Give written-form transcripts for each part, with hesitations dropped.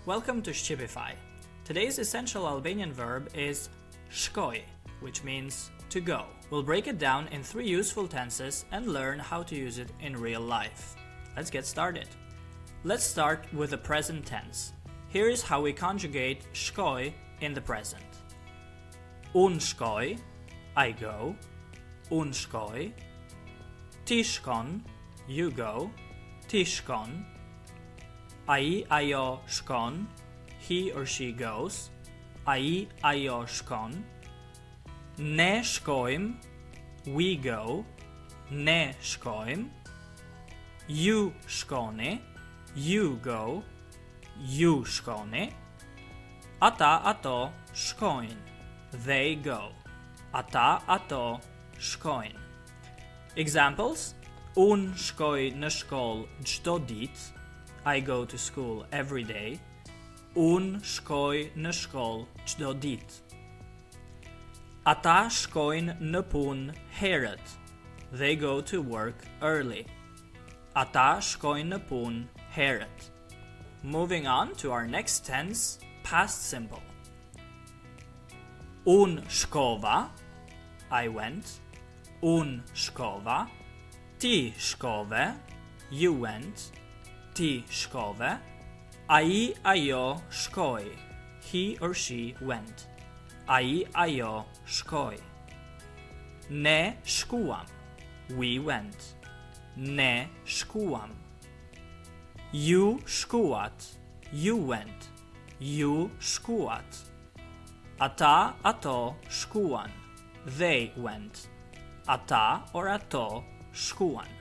Welcome to Shqipify. Today's essential Albanian verb is shkoj, which means to go. We'll break it down in 3 useful tenses and learn how to use it in real life. Let's get started. Let's start with the present tense. Here is how we conjugate shkoj in the present. Unë shkoj, I go. Unë shkoj. Ti shkon, you go. Ti shkon. Ai, ajo shkon, he or she goes. Ai, ajo shkon. Ne shkojm, we go. Ne shkojm. Ju shkoni, you go. Ju shkoni. Ata, ato shkojnë, they go. Ata, ato shkojnë. Examples: Unë shkoj në shkollë çdo ditë. I go to school every day. Unë shkoj në shkollë çdo ditë. Ata shkojnë në punë herët. They go to work early. Ata shkojnë në punë herët. Moving on to our next tense, past simple. Unë shkova, I went. Unë shkova. Ti shkove, you went. Ti shkove. Ai, ajo shkoi, he or she went. Ai, ajo shkoi. Ne shkuam, we went. Ne shkuam. Ju shkuat, you went. Ju shkuat. Ata, ato shkuan, they went. Ata or ato shkuan.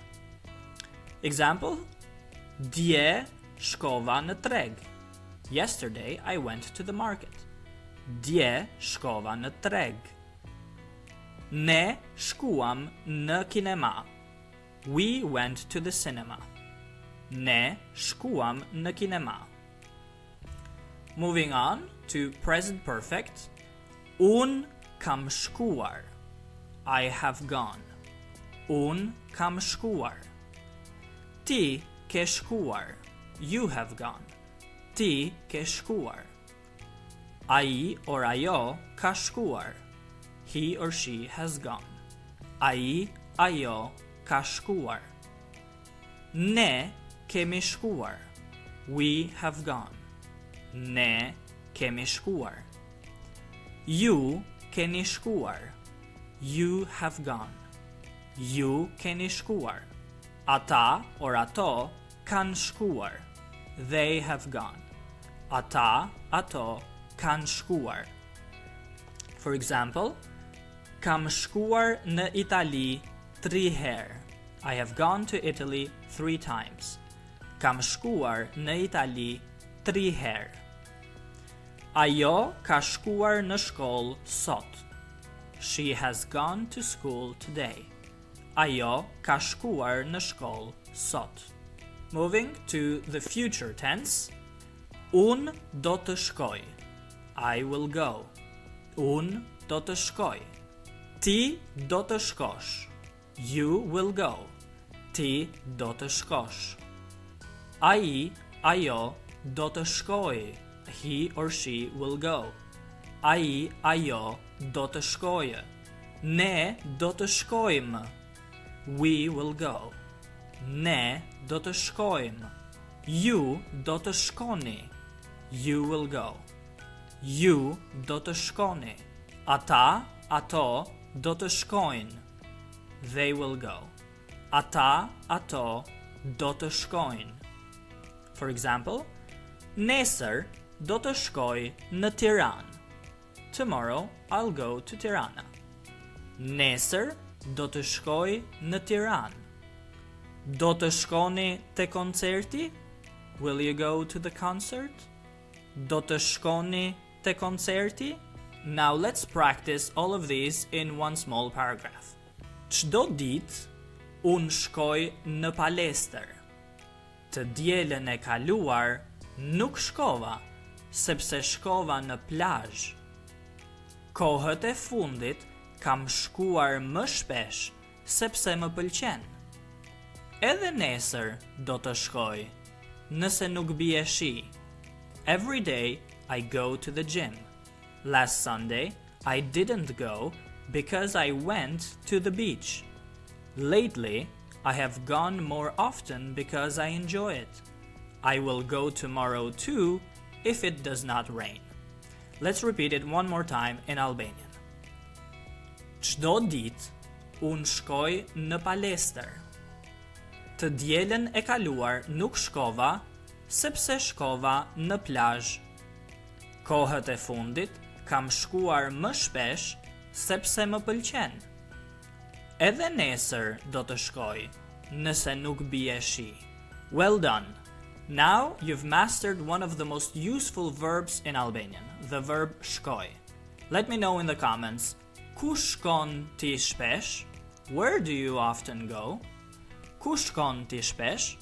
Example: Dje shkova në treg. Yesterday I went to the market. Dje shkova në treg. Ne shkuam në kinema. We went to the cinema. Ne shkuam në kinema. Moving on to present perfect. Un kam shkuar, I have gone. Un kam shkuar. Ti ke shkuar, you have gone. Ti ke shkuar. Ai or ajo ka shkuar, he or she has gone. Ai, ajo ka shkuar. Ne kemi shkuar, we have gone. Ne kemi shkuar. Ju keni shkuar, you have gone. Ju keni shkuar. Ata or ato kan shkuar, they have gone. Ata, ato kan shkuar. For example, kam shkuar në Itali 3 herë. I have gone to Italy 3 times. Kam shkuar në Itali 3 herë. Ajo ka shkuar në shkollë sot. She has gone to school today. Ajo ka shkuar në shkollë sot. Moving to the future tense. Unë do të shkoj, I will go. Unë do të shkoj. Ti do të shkosh, you will go. Ti do të shkosh. Ai, ajo do të shkojë, he or she will go. Ai, ajo do të shkojë. Ne do të shkojmë, we will go. Ne do të shkojmë. Ju do të shkoni, you will go. Ju do të shkoni. Ata, ato do të shkojnë, they will go. Ata, ato do të shkojnë. For example, nesër do të shkoj në Tiranë. Tomorrow I'll go to Tirana. Nesër do të shkoj në Tiranë. Do të shkoni te koncerti? Will you go to the concert? Do të shkoni te koncerti? Now let's practice all of these in one small paragraph. Çdo ditë unë shkoj në palestër. Të dielën e kaluar nuk shkova, sepse shkova në plazh. Kohët e fundit kam shkuar më shpesh, sepse më pëlqen. Edhe nesër do të shkoj, nëse nuk bie shi. Every day I go to the gym. Last Sunday I didn't go because I went to the beach. Lately I have gone more often because I enjoy it. I will go tomorrow too if it does not rain. Let's repeat it one more time in Albanian. Çdo ditë unë shkoj në palestër. Të dielën e kaluar nuk shkova, sepse shkova në plazh. Kohët e fundit kam shkuar më shpesh, sepse më pëlqen. Edhe nesër do të shkoj, nëse nuk bie shi. Well done! Now you've mastered one of the most useful verbs in Albanian, the verb shkoj. Let me know in the comments, ku shkon ti shpesh? Where do you often go? Ku shkon ti shpesh?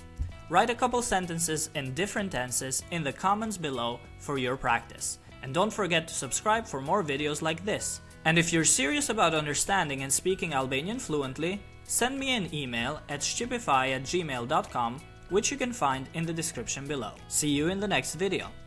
Write a couple sentences in different tenses in the comments below for your practice. And don't forget to subscribe for more videos like this. And if you're serious about understanding and speaking Albanian fluently, send me an email at shkipify@gmail.com, which you can find in the description below. See you in the next video.